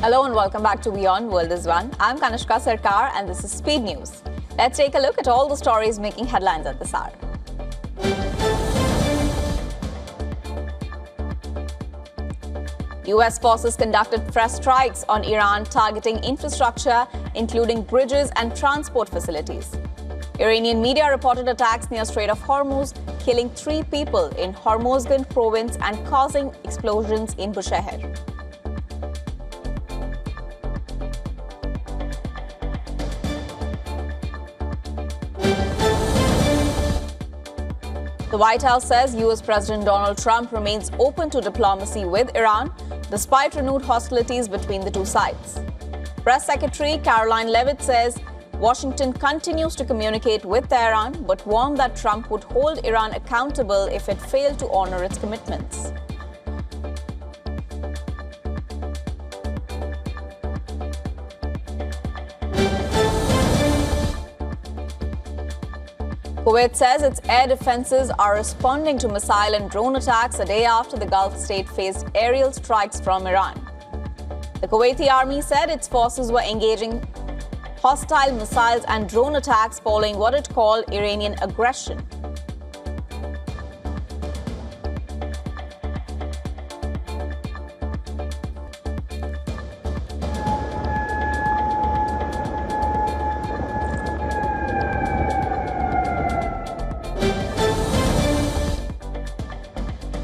Hello and welcome back to WION World is One. I'm Kanishka Sarkar and this is Speed News. Let's take a look at all the stories making headlines at this hour. US forces conducted fresh strikes on Iran targeting infrastructure, including bridges and transport facilities. Iranian media reported attacks near Strait of Hormuz, killing 3 people in Hormozgan province and causing explosions in Bushehr. The White House says US President Donald Trump remains open to diplomacy with Iran, despite renewed hostilities between the two sides. Press Secretary Caroline Leavitt says Washington continues to communicate with Tehran, but warned that Trump would hold Iran accountable if it failed to honor its commitments. Kuwait says its air defenses are responding to missile and drone attacks a day after the Gulf state faced aerial strikes from Iran. The Kuwaiti army said its forces were engaging hostile missiles and drone attacks following what it called Iranian aggression.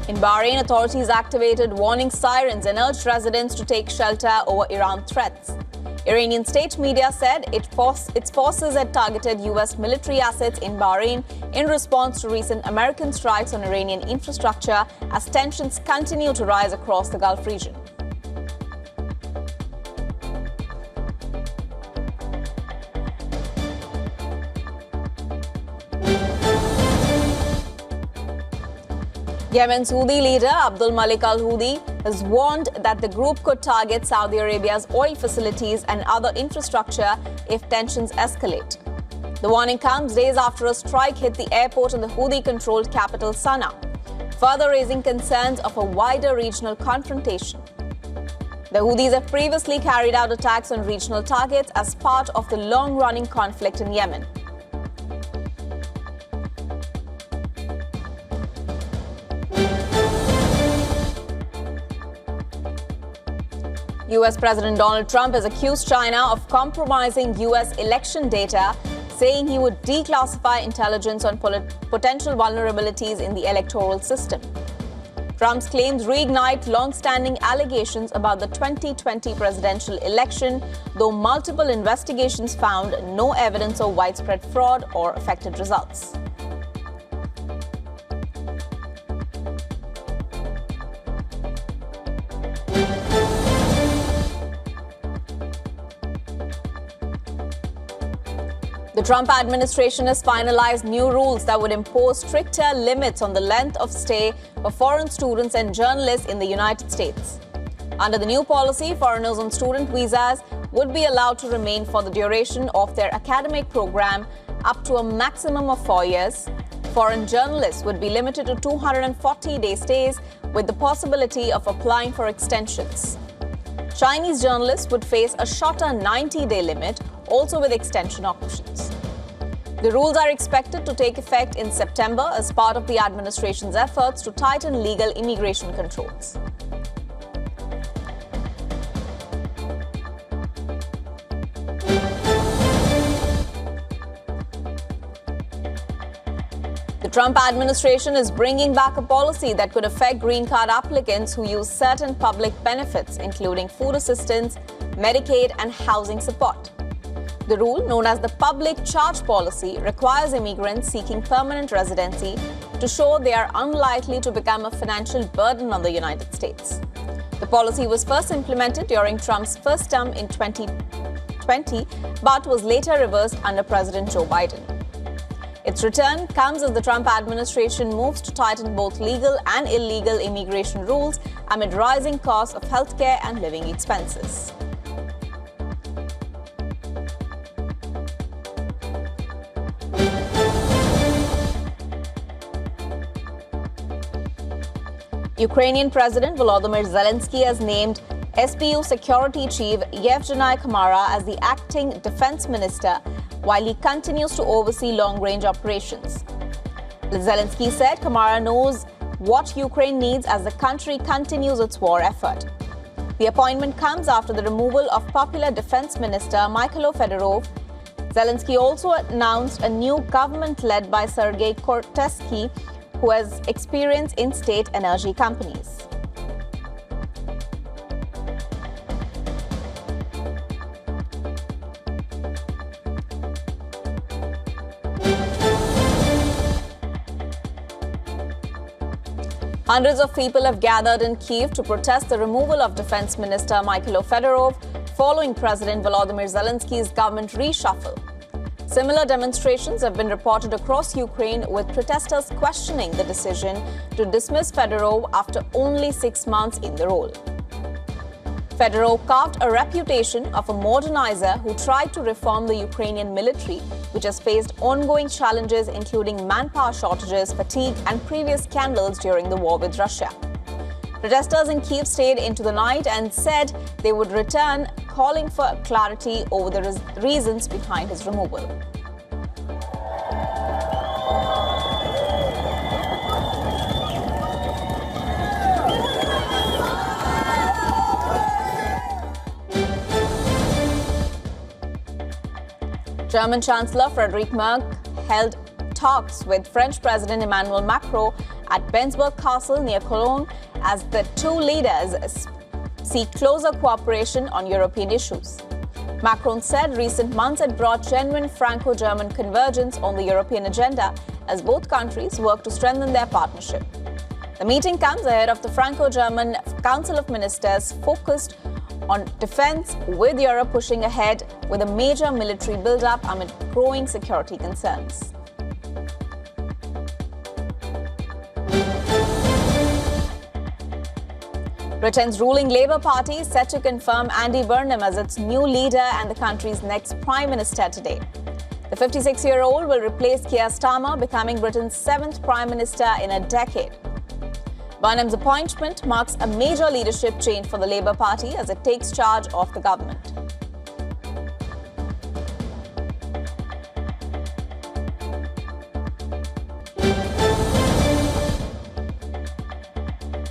In Bahrain, authorities activated warning sirens and urged residents to take shelter over Iran threats. Iranian state media said its forces had targeted US military assets in Bahrain in response to recent American strikes on Iranian infrastructure as tensions continue to rise across the Gulf region. Yemen's Houthi leader Abdul Malik al-Houthi has warned that the group could target Saudi Arabia's oil facilities and other infrastructure if tensions escalate. The warning comes days after a strike hit the airport in the Houthi-controlled capital Sana'a, further raising concerns of a wider regional confrontation. The Houthis have previously carried out attacks on regional targets as part of the long-running conflict in Yemen. US President Donald Trump has accused China of compromising US election data, saying he would declassify intelligence on potential vulnerabilities in the electoral system. Trump's claims reignite long-standing allegations about the 2020 presidential election, though multiple investigations found no evidence of widespread fraud or affected results. The Trump administration has finalized new rules that would impose stricter limits on the length of stay for foreign students and journalists in the United States. Under the new policy, foreigners on student visas would be allowed to remain for the duration of their academic program up to a maximum of 4 years. Foreign journalists would be limited to 240-day stays with the possibility of applying for extensions. Chinese journalists would face a shorter 90-day limit, also with extension options. The rules are expected to take effect in September as part of the administration's efforts to tighten legal immigration controls. The Trump administration is bringing back a policy that could affect green card applicants who use certain public benefits, including food assistance, Medicaid, and housing support. The rule, known as the public charge policy, requires immigrants seeking permanent residency to show they are unlikely to become a financial burden on the United States. The policy was first implemented during Trump's first term in 2020, but was later reversed under President Joe Biden. Its return comes as the Trump administration moves to tighten both legal and illegal immigration rules amid rising costs of healthcare and living expenses. Ukrainian President Volodymyr Zelensky has named SBU Security Chief Yevgeny Kamara as the acting defense minister while he continues to oversee long-range operations. Zelensky said Kamara knows what Ukraine needs as the country continues its war effort. The appointment comes after the removal of popular defense minister Mikhailo Fedorov. Zelensky also announced a new government led by Sergei Kortesky, who has experience in state energy companies. Hundreds of people have gathered in Kyiv to protest the removal of Defense Minister Mikhailo Fedorov following President Volodymyr Zelensky's government reshuffle. Similar demonstrations have been reported across Ukraine, with protesters questioning the decision to dismiss Fedorov after only 6 months in the role. Fedorov carved a reputation of a modernizer who tried to reform the Ukrainian military, which has faced ongoing challenges including manpower shortages, fatigue, and previous scandals during the war with Russia. Protesters in Kyiv stayed into the night and said they would return, calling for clarity over the reasons behind his removal. German Chancellor Friedrich Merz held talks with French President Emmanuel Macron at Bensberg Castle near Cologne as the two leaders seek closer cooperation on European issues. Macron said recent months had brought genuine Franco-German convergence on the European agenda as both countries work to strengthen their partnership. The meeting comes ahead of the Franco-German Council of Ministers focused on defense, with Europe pushing ahead with a major military build-up amid growing security concerns. Britain's ruling Labour Party is set to confirm Andy Burnham as its new leader and the country's next Prime Minister today. The 56-year-old will replace Keir Starmer, becoming Britain's 7th Prime Minister in a decade. Burnham's appointment marks a major leadership change for the Labour Party as it takes charge of the government.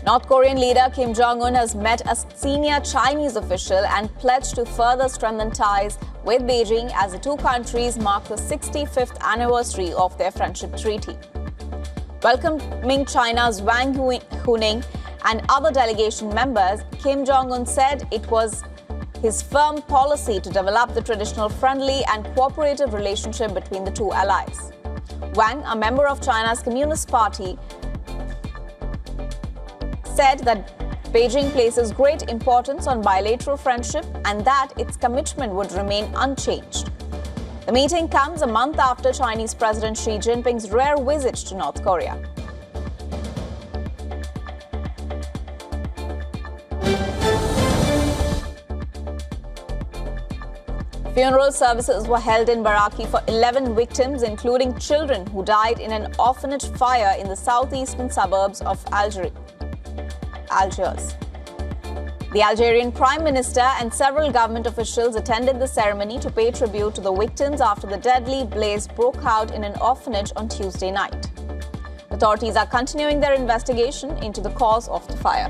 North Korean leader Kim Jong-un has met a senior Chinese official and pledged to further strengthen ties with Beijing as the two countries mark the 65th anniversary of their friendship treaty. Welcoming China's Wang Huning and other delegation members, Kim Jong-un said it was his firm policy to develop the traditional friendly and cooperative relationship between the two allies. Wang, a member of China's Communist Party, said that Beijing places great importance on bilateral friendship and that its commitment would remain unchanged. The meeting comes a month after Chinese President Xi Jinping's rare visit to North Korea. Funeral services were held in Baraki for 11 victims, including children who died in an orphanage fire in the southeastern suburbs of Algiers. The Algerian Prime Minister and several government officials attended the ceremony to pay tribute to the victims after the deadly blaze broke out in an orphanage on Tuesday night. Authorities are continuing their investigation into the cause of the fire.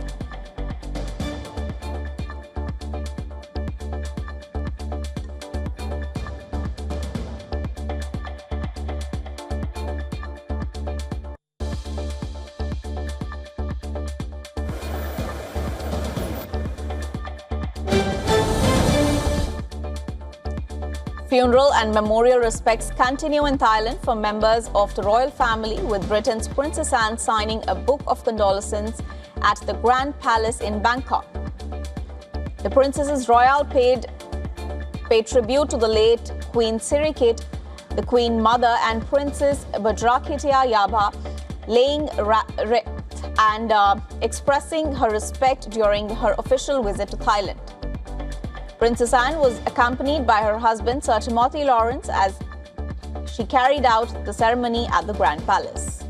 Funeral and memorial respects continue in Thailand for members of the royal family, with Britain's Princess Anne signing a book of condolences at the Grand Palace in Bangkok. The Princess's Royal paid tribute to the late Queen Sirikit, the Queen Mother, and Princess Bajrakitya Yaba, laying and expressing her respect during her official visit to Thailand. Princess Anne was accompanied by her husband Sir Timothy Lawrence as she carried out the ceremony at the Grand Palace.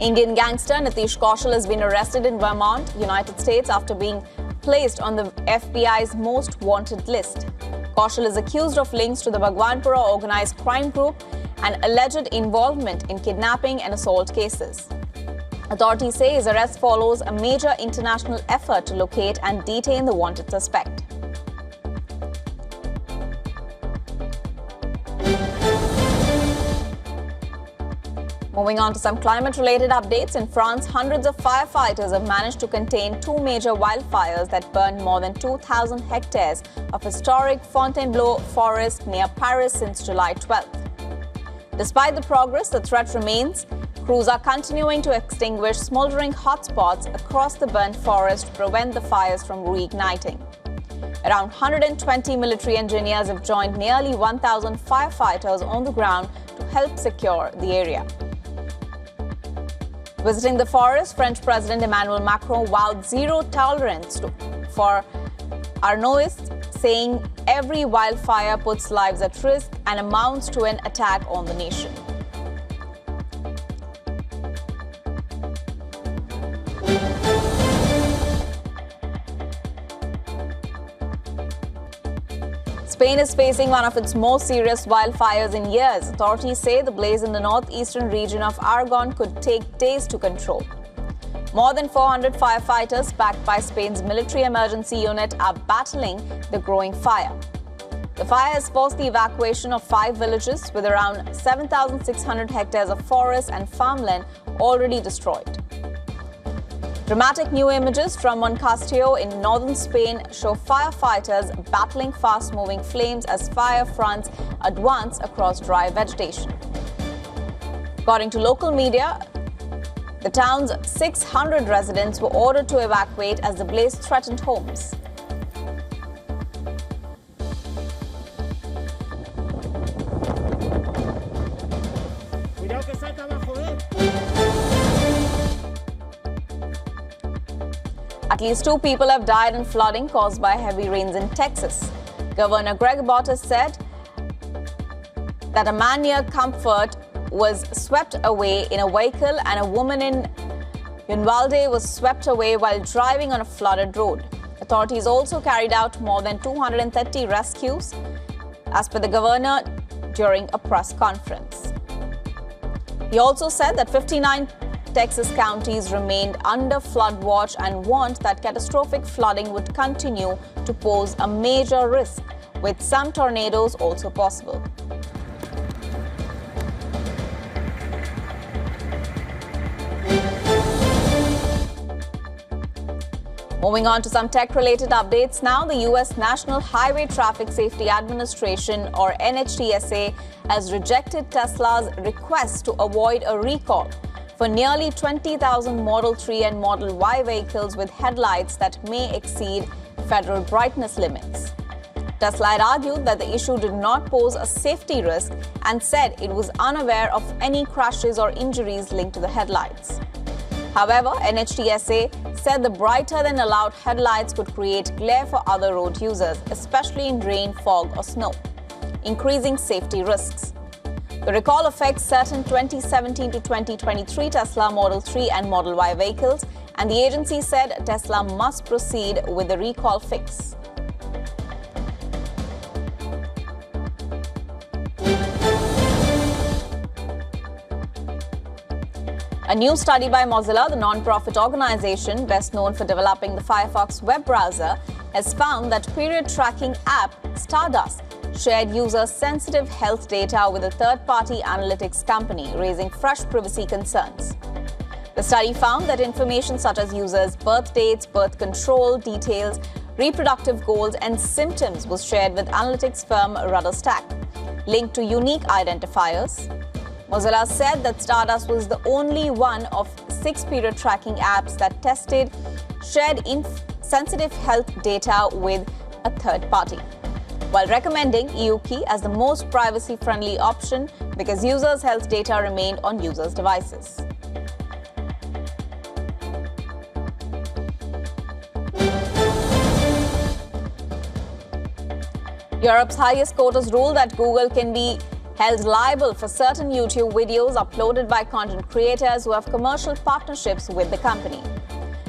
Indian gangster Nitish Kaushal has been arrested in Vermont, United States, after being placed on the FBI's most wanted list. Kaushal is accused of links to the Bhagwanpura organized crime group and alleged involvement in kidnapping and assault cases. Authorities say his arrest follows a major international effort to locate and detain the wanted suspect. Moving on to some climate-related updates. In France, hundreds of firefighters have managed to contain two major wildfires that burned more than 2,000 hectares of historic Fontainebleau forest near Paris since July 12th. Despite the progress, the threat remains. Crews are continuing to extinguish smoldering hotspots across the burnt forest to prevent the fires from reigniting. Around 120 military engineers have joined nearly 1,000 firefighters on the ground to help secure the area. Visiting the forest, French President Emmanuel Macron vowed zero tolerance for Arnaouists, saying every wildfire puts lives at risk and amounts to an attack on the nation. Spain is facing one of its most serious wildfires in years. Authorities say the blaze in the northeastern region of Aragon could take days to control. More than 400 firefighters, backed by Spain's military emergency unit, are battling the growing fire. The fire has forced the evacuation of 5 villages, with around 7,600 hectares of forest and farmland already destroyed. Dramatic new images from Moncastillo in northern Spain show firefighters battling fast-moving flames as fire fronts advance across dry vegetation. According to local media, the town's 600 residents were ordered to evacuate as the blaze threatened homes. At least 2 people have died in flooding caused by heavy rains in Texas. Governor Greg Abbott has said that a man near Comfort was swept away in a vehicle and a woman in Uvalde was swept away while driving on a flooded road. Authorities also carried out more than 230 rescues, as per the governor during a press conference. He also said that 59 Texas counties remained under flood watch and warned that catastrophic flooding would continue to pose a major risk, with some tornadoes also possible. Moving on to some tech-related updates now, the U.S. National Highway Traffic Safety Administration, or NHTSA, has rejected Tesla's request to avoid a recall for nearly 20,000 Model 3 and Model Y vehicles with headlights that may exceed federal brightness limits. Tesla had argued that the issue did not pose a safety risk and said it was unaware of any crashes or injuries linked to the headlights. However, NHTSA said the brighter-than-allowed headlights could create glare for other road users, especially in rain, fog or snow, increasing safety risks. The recall affects certain 2017 to 2023 Tesla Model 3 and Model Y vehicles, and the agency said Tesla must proceed with the recall fix. A new study by Mozilla, the non-profit organization best known for developing the Firefox web browser, has found that period tracking app Stardust shared users' sensitive health data with a third-party analytics company, raising fresh privacy concerns. The study found that information such as users' birth dates, birth control details, reproductive goals, and symptoms was shared with analytics firm Rudderstack, linked to unique identifiers. Mozilla said that Stardust was the only one of 6 period tracking apps that tested shared sensitive health data with a third party, while recommending EUKey as the most privacy-friendly option because users' health data remained on users' devices. Europe's highest court has ruled that Google can be held liable for certain YouTube videos uploaded by content creators who have commercial partnerships with the company,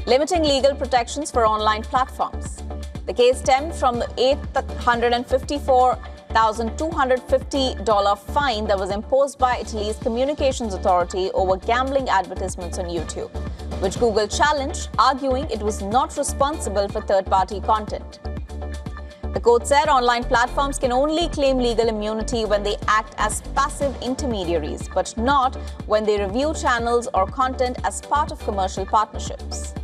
limiting legal protections for online platforms. The case stemmed from the $854,250 fine that was imposed by Italy's communications authority over gambling advertisements on YouTube, which Google challenged, arguing it was not responsible for third-party content. The court said online platforms can only claim legal immunity when they act as passive intermediaries, but not when they review channels or content as part of commercial partnerships.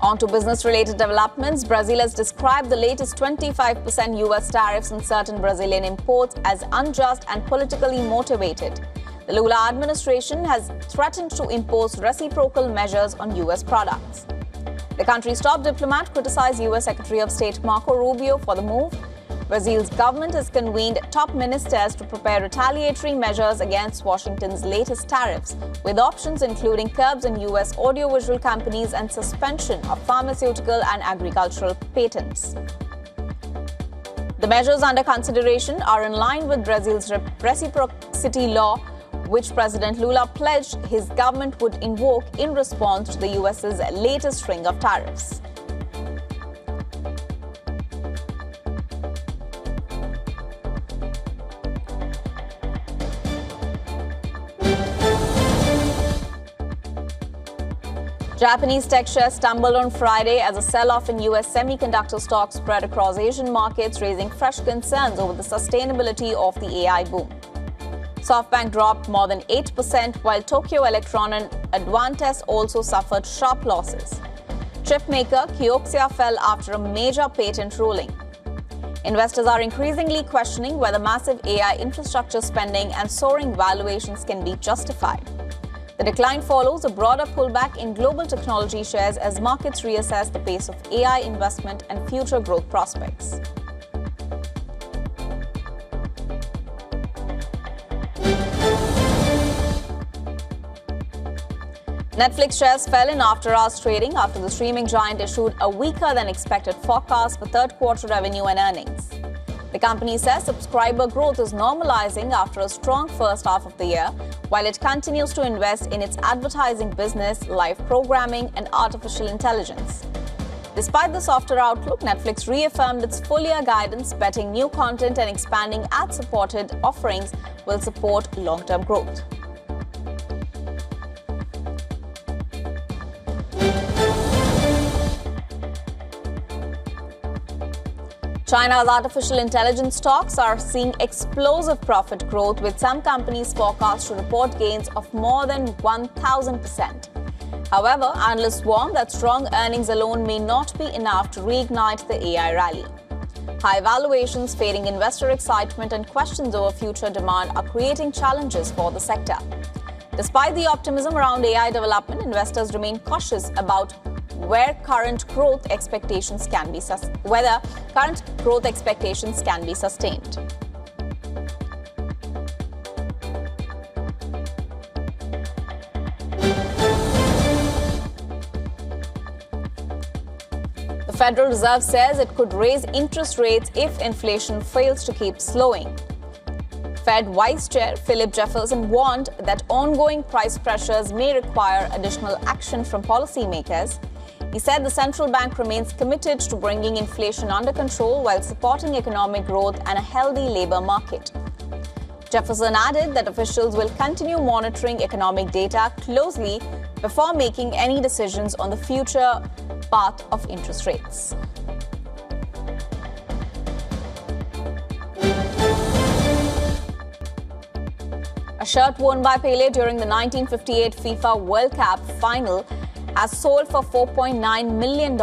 On to business-related developments. Brazil has described the latest 25% U.S. tariffs on certain Brazilian imports as unjust and politically motivated. The Lula administration has threatened to impose reciprocal measures on U.S. products. The country's top diplomat criticized U.S. Secretary of State Marco Rubio for the move. Brazil's government has convened top ministers to prepare retaliatory measures against Washington's latest tariffs, with options including curbs on U.S. audiovisual companies and suspension of pharmaceutical and agricultural patents. The measures under consideration are in line with Brazil's reciprocity law, which President Lula pledged his government would invoke in response to the U.S.'s latest string of tariffs. Japanese tech shares stumbled on Friday as a sell-off in U.S. semiconductor stocks spread across Asian markets, raising fresh concerns over the sustainability of the AI boom. SoftBank dropped more than 8%, while Tokyo Electron and Advantes also suffered sharp losses. Chipmaker Kioxia fell after a major patent ruling. Investors are increasingly questioning whether massive AI infrastructure spending and soaring valuations can be justified. The decline follows a broader pullback in global technology shares as markets reassess the pace of AI investment and future growth prospects. Netflix shares fell in after-hours trading after the streaming giant issued a weaker-than-expected forecast for third-quarter revenue and earnings. The company says subscriber growth is normalizing after a strong first half of the year, while it continues to invest in its advertising business, live programming, and artificial intelligence. Despite the softer outlook, Netflix reaffirmed its full-year guidance, betting new content and expanding ad-supported offerings will support long-term growth. China's artificial intelligence stocks are seeing explosive profit growth, with some companies forecast to report gains of more than 1,000%. However, analysts warn that strong earnings alone may not be enough to reignite the AI rally. High valuations, fading investor excitement, and questions over future demand are creating challenges for the sector. Despite the optimism around AI development, investors remain cautious about whether current growth expectations can be sustained. The Federal Reserve says it could raise interest rates if inflation fails to keep slowing. Fed Vice Chair Philip Jefferson warned that ongoing price pressures may require additional action from policymakers. He said the central bank remains committed to bringing inflation under control while supporting economic growth and a healthy labor market. Jefferson added that officials will continue monitoring economic data closely before making any decisions on the future path of interest rates. A shirt worn by Pelé during the 1958 FIFA World Cup final has sold for $4.9 million.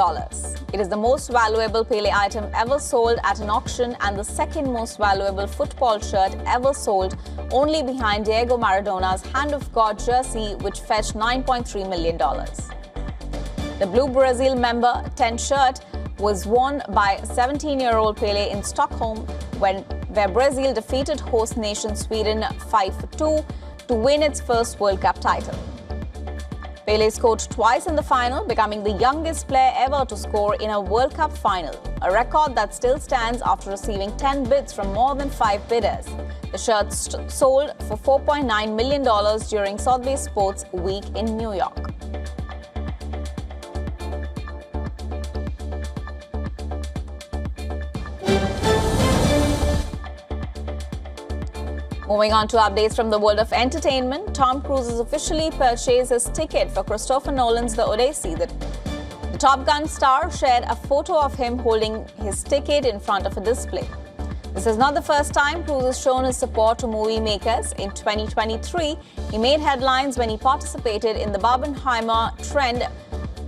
It is the most valuable Pelé item ever sold at an auction and the second most valuable football shirt ever sold, only behind Diego Maradona's Hand of God jersey, which fetched $9.3 million. The Blue Brazil member 10 shirt was worn by 17-year-old Pelé in Stockholm, where Brazil defeated host nation Sweden 5-2 to win its first World Cup title. Pelé scored twice in the final, becoming the youngest player ever to score in a World Cup final, a record that still stands after receiving 10 bids from more than 5 bidders. The shirt sold for $4.9 million during Sotheby's Sports Week in New York. Moving on to updates from the world of entertainment, Tom Cruise has officially purchased his ticket for Christopher Nolan's The Odyssey. The Top Gun star shared a photo of him holding his ticket in front of a display. This is not the first time Cruise has shown his support to movie makers. In 2023, he made headlines when he participated in the Barbenheimer trend,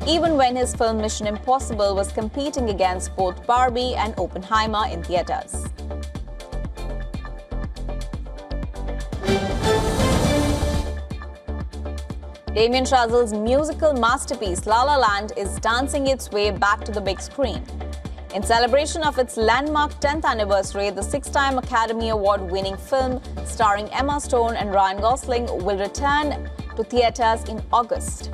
even when his film Mission Impossible was competing against both Barbie and Oppenheimer in theaters. Damien Chazelle's musical masterpiece La La Land is dancing its way back to the big screen. In celebration of its landmark 10th anniversary, the 6-time Academy Award-winning film starring Emma Stone and Ryan Gosling will return to theaters in August.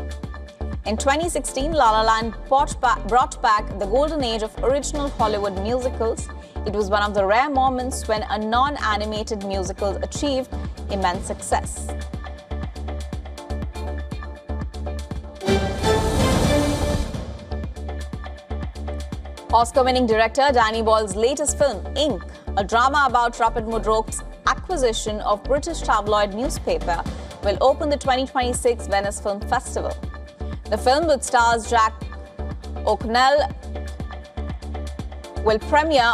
In 2016, La La Land brought back the golden age of original Hollywood musicals. It was one of the rare moments when a non-animated musical achieved immense success. Oscar-winning director Danny Boyle's latest film, Ink, a drama about Rupert Murdoch's acquisition of British tabloid newspaper, will open the 2026 Venice Film Festival. The film, which stars Jack O'Connell, will premiere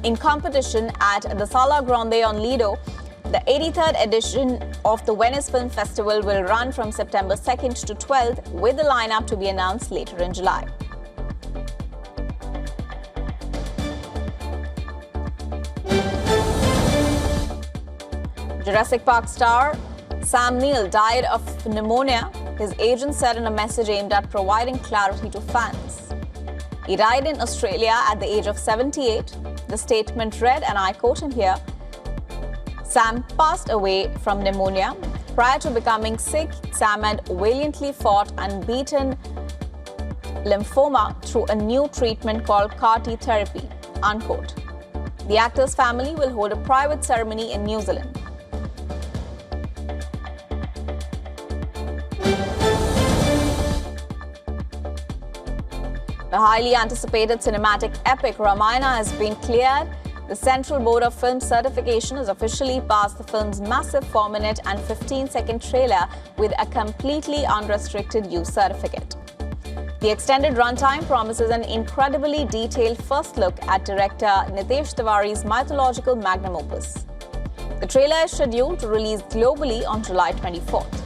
in competition at the Sala Grande on Lido. The 83rd edition of the Venice Film Festival will run from September 2nd to 12th, with the lineup to be announced later in July. Jurassic Park star Sam Neill died of pneumonia, his agent said in a message aimed at providing clarity to fans. He died in Australia at the age of 78. The statement read, and I quote him here, "Sam passed away from pneumonia. Prior to becoming sick, Sam had valiantly fought and beaten lymphoma through a new treatment called CAR-T therapy," unquote. The actor's family will hold a private ceremony in New Zealand. The highly anticipated cinematic epic Ramayana has been cleared. The Central Board of Film Certification has officially passed the film's massive 4-minute and 15-second trailer with a completely unrestricted use certificate. The extended runtime promises an incredibly detailed first look at director Nitesh Tiwari's mythological magnum opus. The trailer is scheduled to release globally on July 24th.